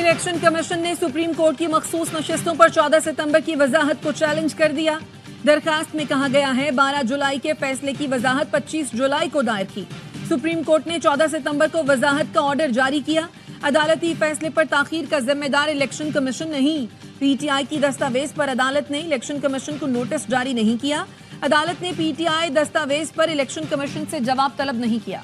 Election commission نے supreme court کی مخصوص نشستوں پر 14 ستمبر کی وضاحت کو چیلنج کر دیا۔ درخواست میں کہا گیا ہے 12 جولائی کے فیصلے کی وضاحت 25 جولائی کو دائر کی۔ سپریم کورٹ نے 14 ستمبر کو وضاحت کا آرڈر جاری کیا۔ عدالتی فیصلے پر تاخیر کا ذمہ دار الیکشن کمیشن نہیں۔ پی ٹی آئی کی دستاویز پر عدالت نے الیکشن کمیشن کو نوٹس جاری نہیں کیا۔ عدالت نے پی ٹی آئی دستاویز پر الیکشن کمیشن سے جواب طلب نہیں کیا۔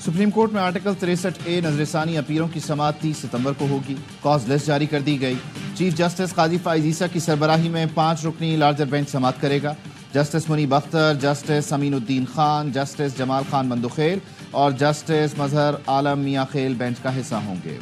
سپریم کورٹ میں آرٹیکل 63A نظر ثانی اپیلوں کی سماعت 30 ستمبر کو ہوگی۔ کاز لسٹ جاری کر دی گئی۔ چیف جسٹس قاضی فائز عیسیٰ کی سربراہی میں 5 رکنی لارجر بینچ سماعت کرے گا۔ جسٹس منیب اختر، جسٹس امین الدین خان، جسٹس جمال خان مندوخیل اور جسٹس مظہر عالم میاں خیل بینچ کا حصہ ہوں گے۔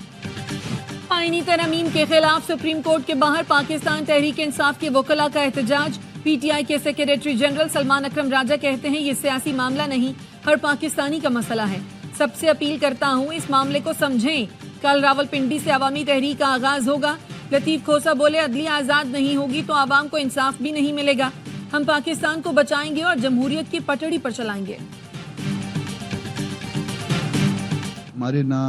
آئینی ترمیم کے خلاف سپریم کورٹ کے باہر پاکستان تحریک انصاف کے وکلاء کا احتجاج۔ پی ٹی آئی کے سیکریٹری جنرل سلمان اکرم راجہ کہتے ہیں یہ سیاسی معاملہ نہیں، ہر پاکستانی کا مسئلہ ہے۔ سب سے اپیل کرتا ہوں اس معاملے کو سمجھیں۔ کل راولپنڈی سے عوامی تحریک کا آغاز ہوگا۔ لطیف کھوسہ بولے عدلیہ آزاد نہیں ہوگی تو عوام کو انصاف بھی نہیں ملے گا۔ ہم پاکستان کو بچائیں گے اور جمہوریت کی پٹڑی پر چلائیں گے۔ ہمارے نہ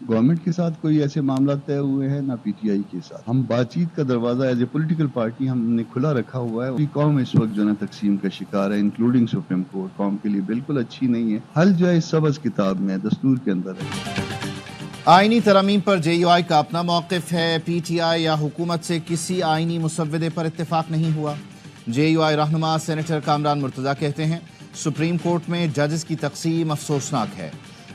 گورنمنٹ کے ساتھ کوئی ایسے معاملات طے ہوئے ہیں، نہ پی ٹی آئی کے ساتھ۔ ہم بات چیت کا دروازہ ایز اے پولیٹیکل پارٹی ہم نے کھلا رکھا ہوا ہے۔ قوم اس وقت جو ہے تقسیم کا شکار ہے، انکلوڈنگ سپریم کورٹ، قوم کے لیے بالکل اچھی نہیں ہے۔ حل جو ہے اس سبز کتاب میں دستور کے اندر ہے۔ آئینی ترامیم پر جے یو آئی کا اپنا موقف ہے۔ پی ٹی آئی یا حکومت سے کسی آئینی مسودے پر اتفاق نہیں ہوا۔ جے یو آئی رہنما سینیٹر کامران مرتضیٰ کہتے ہیں سپریم کورٹ میں ججز کی تقسیم افسوسناک ہے۔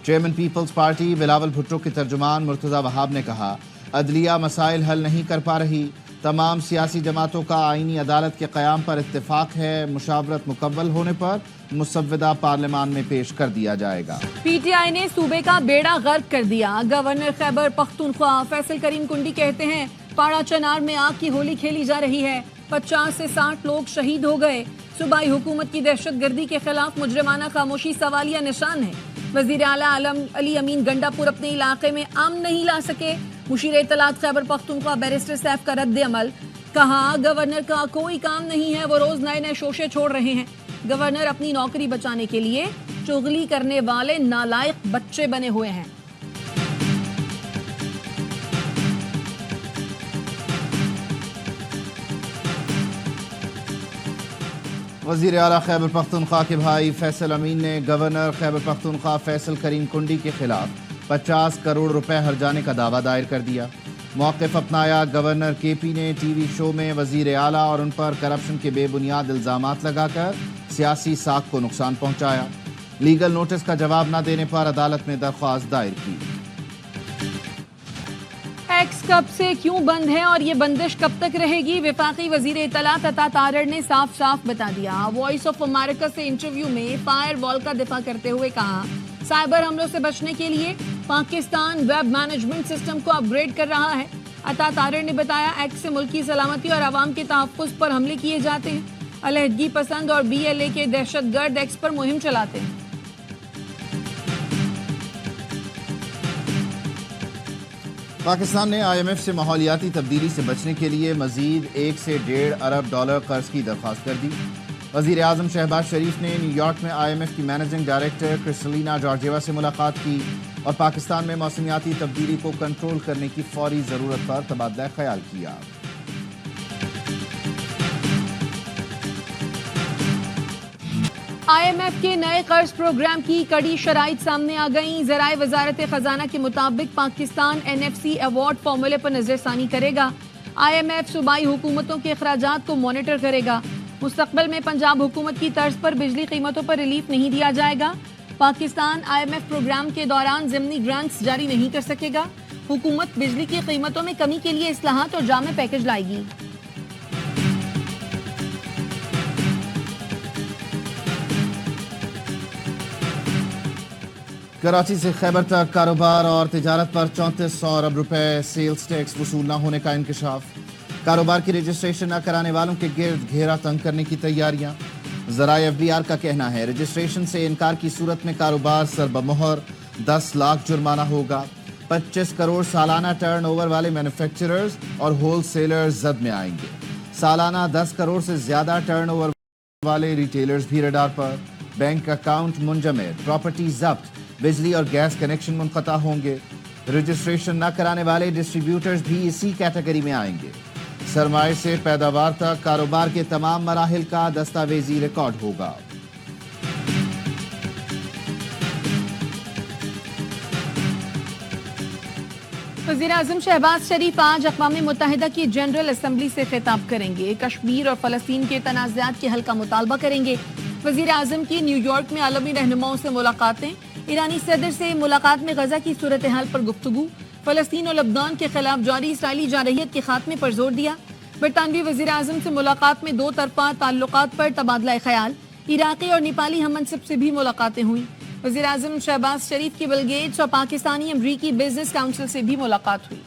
چیئرمین پیپلز پارٹی بلاول بھٹو کے ترجمان مرتضیٰ وہاب نے کہا عدلیہ مسائل حل نہیں کر پا رہی۔ تمام سیاسی جماعتوں کا آئینی عدالت کے قیام پر اتفاق ہے۔ مشاورت مکمل ہونے پر مسودہ پارلیمان میں پیش کر دیا جائے گا۔ پی ٹی آئی نے صوبے کا بیڑا غرق کر دیا۔ گورنر خیبر پختونخوا فیصل کریم کنڈی کہتے ہیں پاڑا چنار میں آگ کی ہولی کھیلی جا رہی ہے۔ 50 سے 60 لوگ شہید ہو گئے۔ صوبائی حکومت کی دہشت گردی کے خلاف مجرمانہ خاموشی سوالیہ نشان ہے۔ وزیر اعلیٰ علی امین گنڈا پور اپنے علاقے میں امن نہیں لا سکے۔ مشیر اطلاعات خیبر پختونخوا بیرسٹر سیف کا رد عمل، کہا گورنر کا کوئی کام نہیں ہے، وہ روز نئے نئے شوشے چھوڑ رہے ہیں۔ گورنر اپنی نوکری بچانے کے لیے چغلی کرنے والے نالائق بچے بنے ہوئے ہیں۔ وزیر اعلیٰ خیبر پختونخوا کے بھائی فیصل امین نے گورنر خیبر پختونخوا فیصل کریم کنڈی کے خلاف 50 کروڑ روپے ہرجانے کا دعویٰ دائر کر دیا۔ موقف اپنایا۔ گورنر کے پی نے ٹی وی شو میں وزیر اعلیٰ اور ان پر کرپشن کے بے بنیاد الزامات لگا کر سیاسی ساکھ کو نقصان پہنچایا۔ لیگل نوٹس کا جواب نہ دینے پر عدالت میں درخواست دائر کی۔ ایکس کب سے کیوں بند ہے اور یہ بندش کب تک رہے گی؟ وفاقی وزیر اطلاعات عطا تارڑ نے صاف صاف بتا دیا۔ وائس آف امریکہ سے انٹرویو میں فائر وال کا دفاع کرتے ہوئے کہا سائبر حملوں سے بچنے کے لیے پاکستان ویب مینجمنٹ سسٹم کو اپ گریڈ کر رہا ہے۔ عطا تارڑ نے بتایا ایکس سے ملک کی سلامتی اور عوام کے تحفظ پر حملے کیے جاتے ہیں۔ علیحدگی پسند اور بی ایل اے کے دہشت گرد ایکس پر مہم چلاتے ہیں۔ پاکستان نے آئی ایم ایف سے ماحولیاتی تبدیلی سے بچنے کے لیے مزید 1 سے 1.5 ارب ڈالر قرض کی درخواست کر دی۔ وزیر اعظم شہباز شریف نے نیو یارک میں آئی ایم ایف کی مینیجنگ ڈائریکٹر کرسٹلینا جارجیوا سے ملاقات کی اور پاکستان میں موسمیاتی تبدیلی کو کنٹرول کرنے کی فوری ضرورت پر تبادلہ خیال کیا۔ آئی ایم ایف کے نئے قرض پروگرام کی کڑی شرائط سامنے آ گئیں۔ ذرائع وزارت خزانہ کے مطابق Pakistan N F C award فارمولے پر نظر ثانی کرے گا۔ آئی ایم ایف صوبائی حکومتوں کے اخراجات کو مانیٹر کرے گا۔ مستقبل میں پنجاب حکومت کی طرز پر بجلی قیمتوں پر ریلیف نہیں دیا جائے گا۔ Pakistan I M F program کے دوران ضمنی گرانٹس جاری نہیں کر سکے گا۔ حکومت بجلی کی قیمتوں میں کمی کے لیے اصلاحات اور جامع پیکج لائے گی۔ کراچی سے خیبر تک کاروبار اور تجارت پر 3400 ارب روپے سیلز ٹیکس وصول نہ ہونے کا انکشاف۔ کاروبار کی رجسٹریشن نہ کرانے والوں کے گرد گھیرا تنگ کرنے کی تیاریاں۔ ذرائع ایف بی آر کا کہنا ہے رجسٹریشن سے انکار کی صورت میں کاروبار سر بمہر 10 لاکھ جرمانہ ہوگا۔ 25 کروڑ سالانہ ٹرن اوور والے مینوفیکچررز اور ہول سیلرز زد میں آئیں گے۔ سالانہ 10 کروڑ سے زیادہ ٹرن اوور والے ریٹیلرز بھی ریڈار پر۔ بینک اکاؤنٹ منجمد، پراپرٹی ضبط، بجلی اور گیس کنیکشن منقطع ہوں گے۔ रजिस्ट्रेशन न कराने वाले डिस्ट्रीब्यूटर्स भी इसी कैटेगरी में आएंगे। सरमाए से पैदावार तक कारोबार के तमाम मराहिल का दस्तावेजी रिकॉर्ड होगा। वज़ीर-ए-आज़म शहबाज शरीफ आज अक़वाम मुत्तहिदा की जनरल असम्बली से खिताब करेंगे। कश्मीर और फ़लस्तीन के तनाज़ात के हल का मुतालबा करेंगे। वज़ीर-ए-आज़म की न्यूयॉर्क में आलमी रहनुमाओं से मुलाकातें। ईरानी सदर से मुलाकात में गजा की सूरत हाल पर गुफ्तगू। फ़लस्तीन और लबनान के खिलाफ जारी इसराइली जारहियत के खात्मे पर जोर दिया। बरतानवी वज़ीर-ए-आज़म से मुलाकात में दो तरफ़ा ताल्लुकात पर तबादला ख़याल। इराक़ी और नेपाली हममनसब से भी मुलाकातें हुई। वज़ीर-ए-आज़म शहबाज शरीफ की बिल गेट्स और पाकिस्तानी अमरीकी बिजनेस काउंसिल से भी मुलाकात हुई।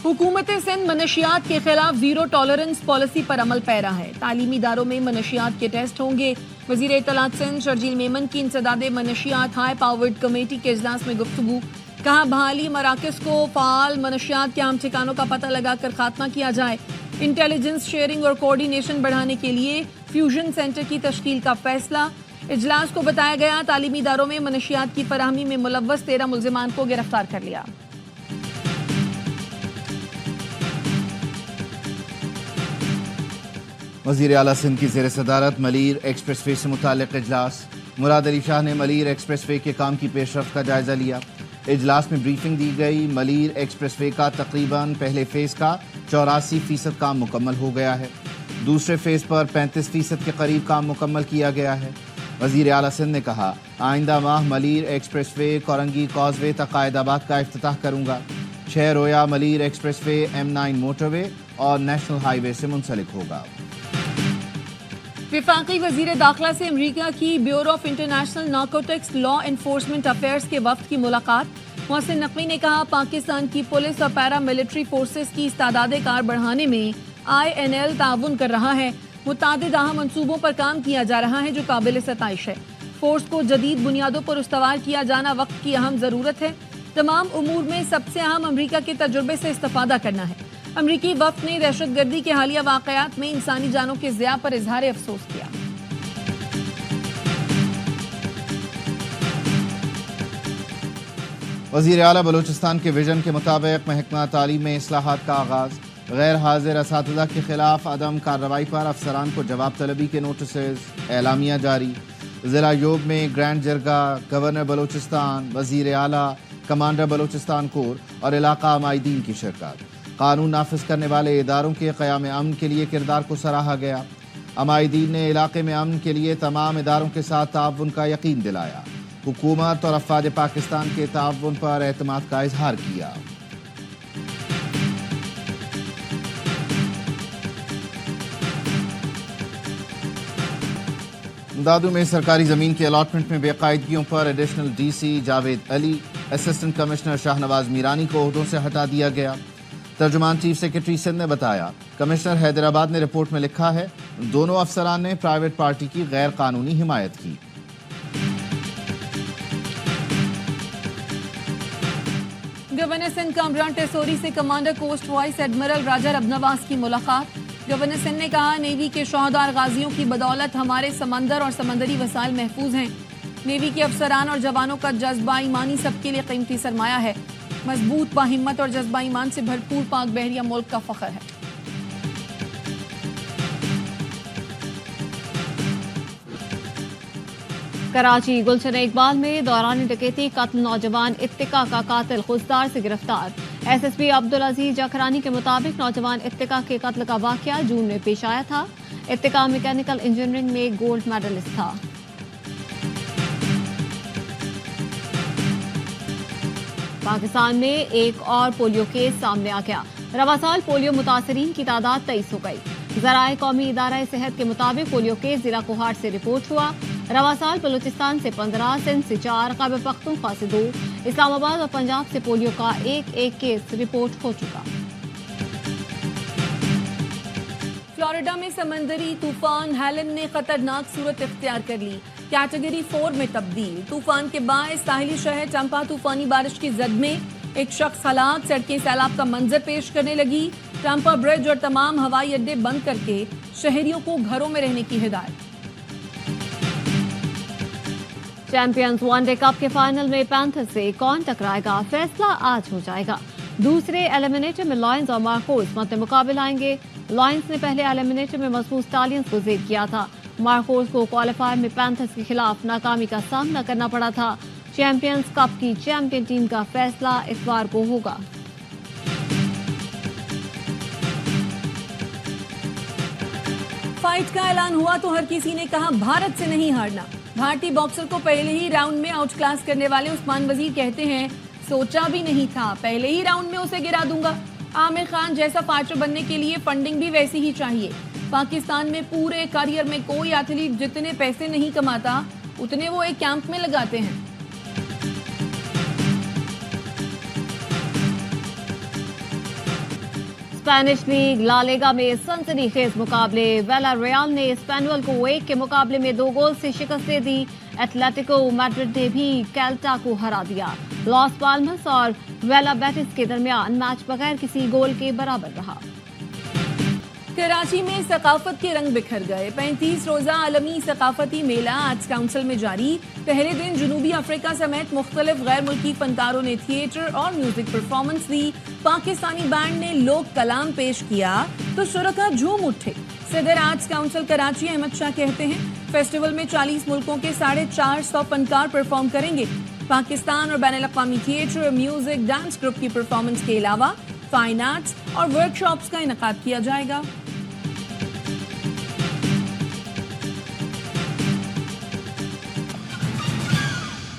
हुकूमत सिंध मनशियात के खिलाफ जीरो टॉलरेंस पॉलिसी पर अमल पैरा है। तालीमी इदारों में मनशियात के टेस्ट होंगे। वज़ीर इत्तलात सिंध शर्जील मेमन की इंसदाद मनशियात हाई पावर्ड कमेटी के इजलास में गुफ्तगू। कहा बहाली मराकज़ को फ़ाल मनशियात के आम ठिकानों का पता लगाकर खात्मा किया जाए। इंटेलिजेंस शेयरिंग और कोऑर्डिनेशन बढ़ाने के लिए फ्यूजन सेंटर की तश्कील का फैसला। इजलास को बताया गया तालीमी इदारों में मनशियात की फराहमी में मुलव्वस 13 मुल्ज़िमान को गिरफ्तार कर लिया। वज़ीर आला सिंध की ज़ेर सदारत मलीर एक्सप्रेस वे से मुताल्लिक़ इजलास। मुराद अली शाह ने मलीर एक्सप्रेस वे के काम की पेशरफ्त का जायज़ा लिया। इजलास में ब्रीफिंग दी गई। मलीर एक्सप्रेस वे का तकरीबन पहले फ़ेज़ का 84% काम मुकम्मल हो गया है। दूसरे फ़ेज़ पर 35% के करीब काम मुकम्मल किया गया है। वज़ीर आला सिंध ने कहा आइंदा माह Malir express way Korangi causeway तक कायदाबाद का इफ्तिताह करूँगा। 6 रोया Malir express way M9 motorway और नेशनल हाईवे से मुंसलिक होगा। वफाकी वज़ीर दाखिला से अमरीका की bureau of international narcotics law enforcement affairs के वफ्द की मुलाकात। मोहसिन नकवी ने कहा पाकिस्तान की पुलिस और पैरा मिलिट्री फोर्सेस की इस्तादाद कार बढ़ाने में INL ताउन कर रहा है। मुतादिद अहम मंसूबों पर काम किया जा रहा है जो काबिल सताइश है। फोर्स को जदीद बुनियादों पर उस्तवार किया जाना वक्त की अहम ज़रूरत है। तमाम उमूर में सबसे अहम अमरीका के तजुर्बे से इस्तिफादा करना है। अमरीकी वफ्द ने दहशतगर्दी के हालिया वाक़यात में इंसानी जानों के ज़िया पर इजहार अफसोस किया। वज़ीर आला बलूचिस्तान के विजन के मुताबिक महकमा तालीम में इस्लाहात का आगाज़। गैर हाजिर असातिज़ा के खिलाफ अदम कार्रवाई पर अफसरान को जवाब तलबी के नोटिस। एलामिया जारी। ज़िला योब में ग्रैंड जरगा, गवर्नर बलूचिस्तान, वज़ीर आला, कमांडर बलूचिस्तान कोर और इलाका अमायदीन की शिरकत। कानून नाफिज करने वाले इदारों के क़याम अमन के लिए किरदार को सराहा गया। अमायदीन ने इलाके में अमन के लिए तमाम इदारों के साथ ताउन का यकीन दिलाया। हुकूमत और अफवाज पाकिस्तान के ताउन पर एतमाद का इजहार किया। दादू में सरकारी ज़मीन के अलॉटमेंट में बेकायदगियों पर additional DC Javed Ali, assistant commissioner Shahnawaz Mirani को ओहदों से हटा दिया गया। तर्जुमान चीफ सेक्रेटरी सिंध ने बताया कमिश्नर हैदराबाद ने रिपोर्ट में लिखा है दोनों अफसरान ने प्राइवेट पार्टी की गैर कानूनी हिमायत की। गवर्नर सिंध कामरान टेसोरी से कमांडर कोस्ट वाइस एडमिरल राजा रबनवास की मुलाकात। गवर्नर सिंध ने कहा नेवी के शौहदार गाजियों की बदौलत हमारे समंदर और समंदरी वसाइल महफूज हैं। नेवी के अफसरान और जवानों का जज्बा ईमानी सबके लिए कीमती सरमाया है। मजबूत बाहिम्मत और जज्बा ईमान से भरपूर पाक बहरिया मुल्क का फख्र है। कराची गुलशन इकबाल में दौरान डकैती कत्ल नौजवान इत्तिका का कातिल खुजदार से गिरफ्तार। SSP अब्दुल अजीज जखरानी के मुताबिक नौजवान इत्तिका के कत्ल का वाकया जून में पेश आया था। इत्तिका मैकेनिकल इंजीनियरिंग में गोल्ड मेडलिस्ट था। पाकिस्तान में एक और पोलियो केस सामने आ गया। रवा साल पोलियो मुतासरीन की तादाद 23 हो गई। ज़राए कौमी इदारा सेहत के मुताबिक पोलियो केस जिला कोहाट से रिपोर्ट हुआ। रवा साल बलूचिस्तान से 15, सिंध से 4, खैबर पख्तूनख्वा से 2, इस्लामाबाद और पंजाब से पोलियो का एक केस रिपोर्ट हो चुका। फ्लोरिडा में समंदरी तूफान हेलन ने खतरनाक सूरत इख्तियार कर ली। कैटेगरी 4 में तब्दील। तूफान के बायस साहिली शहर टम्पा तूफानी बारिश की जद में एक शख्स हलाक, सड़कें सैलाब का मंजर पेश करने लगी। टाम्पा ब्रिज और तमाम हवाई अड्डे बंद करके शहरियों को घरों में रहने की हिदायत। चैंपियंस वनडे कप के फाइनल में पैंथर्स से कौन टकराएगा, फैसला आज हो जाएगा। दूसरे एलिमिनेटर में लॉयंस और मार्कोस मद्दे मुकाबले आएंगे। लॉयंस ने पहले एलिमिनेटर में मजबूत स्टालियंस को जेब किया था। मार्कोस को क्वालिफायर में पैंथर्स के खिलाफ नाकामी का सामना करना पड़ा था। चैंपियंस कप की चैंपियन टीम का फैसला इतवार को होगा। फाइट का ऐलान हुआ तो हर किसी ने कहा भारत से नहीं हारना। भारतीय बॉक्सर को पहले ही राउंड में आउट क्लास करने वाले उस्मान वजीर कहते हैं, सोचा भी नहीं था, पहले ही राउंड में उसे गिरा दूंगा। आमिर खान जैसा फाइटर बनने के लिए फंडिंग भी वैसी ही चाहिए। पाकिस्तान में पूरे करियर में कोई एथलीट जितने पैसे नहीं कमाता उतने वो एक कैंप में लगाते हैं। स्पेनिश लीग ला लीगा में सनसनीखेज मुकाबले। विलारियल ने स्पेनुअल को 1 के मुकाबले में 2 गोल से शिकस्त दे दी। एटलेटिको मैड्रिड ने भी कैल्टा को हरा दिया। लॉस पाल्मस और वेला बेटिस के दरमियान मैच बगैर किसी गोल के बराबर रहा। कराची में सकाफत के रंग बिखर गए। 35 रोजा आलमी सकाफती मेला आर्ट्स काउंसिल में जारी। पहले दिन जनूबी अफ्रीका समेत मुख्तलिफ गैर मुल्की फनकारों ने थिएटर और म्यूजिक परफॉर्मेंस दी। पाकिस्तानी बैंड ने लोक कलाम पेश किया तो शुरका झूम उठे। सदर आर्ट्स काउंसिल कराची अहमद शाह कहते हैं, फेस्टिवल में 40 मुल्कों के 450 फनकार परफॉर्म करेंगे। पाकिस्तान और बैनुल अक़वामी थिएटर, म्यूजिक, डांस ग्रुप की परफॉर्मेंस के अलावा फाइन आर्ट्स और वर्कशॉप्स का इनेकाद किया जाएगा।